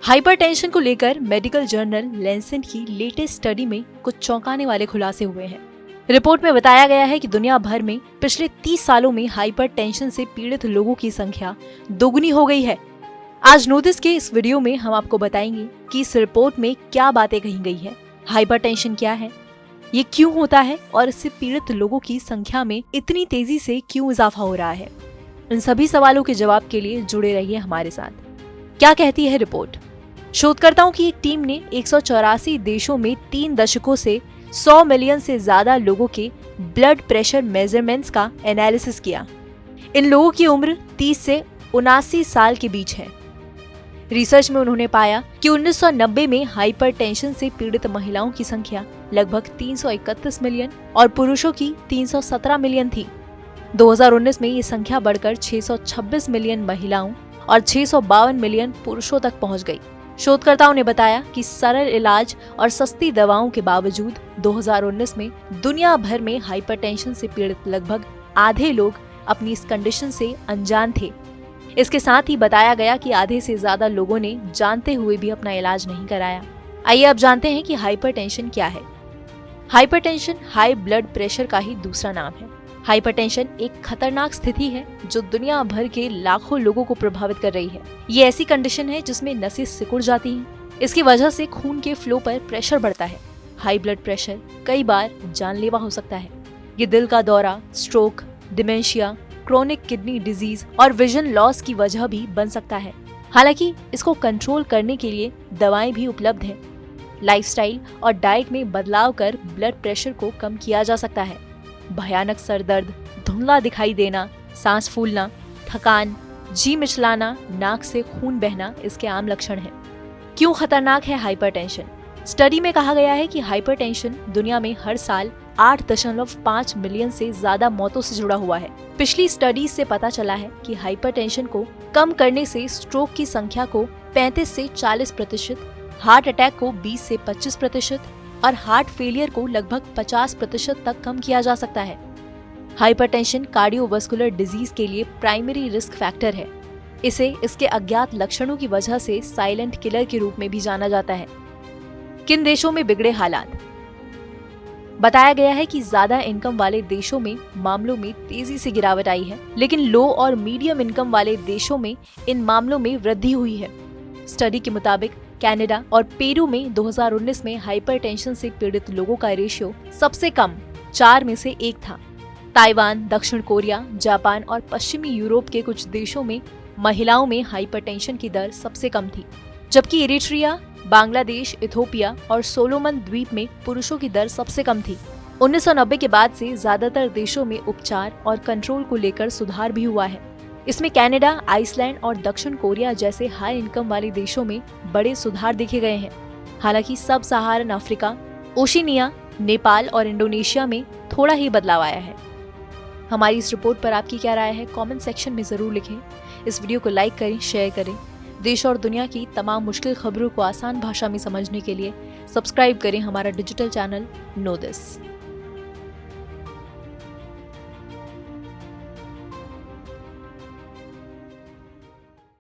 Hypertension को लेकर medical journal Lancet की लेटेस्ट स्टडी में कुछ चौंकाने वाले खुलासे हुए हैं। रिपोर्ट में बताया गया है कि दुनिया भर में पिछले 30 सालों में हाइपरटेंशन से पीड़ित लोगों की संख्या दोगुनी हो गई है। आज नोटिस के इस वीडियो में हम आपको बताएंगे कि इस रिपोर्ट में क्या बातें कही गई है, हाइपरटेंशन क्या है, ये क्यों होता है और इससे पीड़ित लोगों की संख्या में इतनी तेजी से क्यों इजाफा हो रहा है। इन सभी सवालों के जवाब के लिए जुड़े रहिए हमारे साथ। क्या कहती है रिपोर्ट? शोधकर्ताओं की एक टीम ने 184 देशों में 3 दशकों से 100 मिलियन से ज्यादा लोगों के ब्लड प्रेशर मेजरमेंट्स का एनालिसिस किया। इन लोगों की उम्र 30 से 79 साल के बीच है। रिसर्च में उन्होंने पाया कि 1990 में हाइपरटेंशन से पीड़ित महिलाओं की संख्या लगभग 331 मिलियन और पुरुषों की 317 मिलियन थी। 2019 में ये संख्या बढ़कर 626 मिलियन महिलाओं और 652 मिलियन पुरुषों तक पहुंच गई। शोधकर्ताओं ने बताया कि सरल इलाज और सस्ती दवाओं के बावजूद 2019 में दुनिया भर में हाइपरटेंशन से पीड़ित लगभग आधे लोग अपनी इस कंडीशन से अनजान थे। इसके साथ ही बताया गया कि आधे से ज्यादा लोगों ने जानते हुए भी अपना इलाज नहीं कराया। आइए अब जानते हैं कि हाइपरटेंशन क्या है। हाइपरटेंशन हाई ब्लड प्रेशर का ही दूसरा नाम है। हाइपरटेंशन एक खतरनाक स्थिति है जो दुनिया भर के लाखों लोगों को प्रभावित कर रही है। ये ऐसी कंडीशन है जिसमें नसें सिकुड़ जाती हैं। इसकी वजह से खून के फ्लो पर प्रेशर बढ़ता है। हाई ब्लड प्रेशर कई बार जानलेवा हो सकता है। ये दिल का दौरा, stroke, dementia, chronic kidney disease और विजन लॉस की वजह भी बन सकता है। हालांकि इसको कंट्रोल करने के लिए दवाएं भी उपलब्ध हैं। लाइफस्टाइल और डाइट में बदलाव कर ब्लड प्रेशर को कम किया जा सकता है। भयानक सर दर्द, धुंधला दिखाई देना, सांस फूलना, थकान, जी मिचलाना, नाक से खून बहना इसके आम लक्षण हैं। क्यों खतरनाक है हाइपरटेंशन? स्टडी में कहा गया है कि हाइपरटेंशन दुनिया में हर साल 8.5 मिलियन से ज्यादा मौतों से जुड़ा हुआ है। पिछली स्टडीज से पता चला है कि हाइपरटेंशन को कम करने से स्ट्रोक की संख्या को 35 से 40%, हार्ट अटैक को 20 से 25% और हार्ट फेलियर को लगभग 50% तक कम किया जा सकता है। हाइपरटेंशन कार्डियोवास्कुलर डिजीज के लिए प्राइमरी रिस्क फैक्टर है। इसे इसके अज्ञात लक्षणों की वजह से साइलेंट किलर के रूप में भी जाना जाता है। किन देशों में बिगड़े हालात? बताया गया है कि ज्यादा इनकम वाले देशों में मामलों में तेजी से गिरावट आई है, लेकिन लो और मीडियम इनकम वाले देशों में इन मामलों में वृद्धि हुई है। स्टडी के मुताबिक कनाडा और पेरू में 2019 में हाइपरटेंशन से पीड़ित लोगों का रेशियो सबसे कम 4 में से 1 था। ताइवान, दक्षिण कोरिया, जापान और पश्चिमी यूरोप के कुछ देशों में महिलाओं में हाइपरटेंशन की दर सबसे कम थी, जबकि इरिट्रिया, बांग्लादेश, इथोपिया और सोलोमन द्वीप में पुरुषों की दर सबसे कम थी। 1990 के बाद से ज्यादातर देशों में उपचार और कंट्रोल को लेकर सुधार भी हुआ है। इसमें कनाडा, आइसलैंड और दक्षिण कोरिया जैसे हाई इनकम वाले देशों में बड़े सुधार देखे गए हैं। हालांकि सब सहारन अफ्रीका, ओशिनिया, नेपाल और इंडोनेशिया में थोड़ा ही बदलाव आया है। हमारी इस रिपोर्ट पर आपकी क्या राय है? कमेंट सेक्शन में जरूर लिखें। इस वीडियो को लाइक करें, शेयर करें। देश और दुनिया की तमाम मुश्किल खबरों को आसान भाषा में समझने के लिए सब्सक्राइब करें हमारा डिजिटल चैनल नो दिस।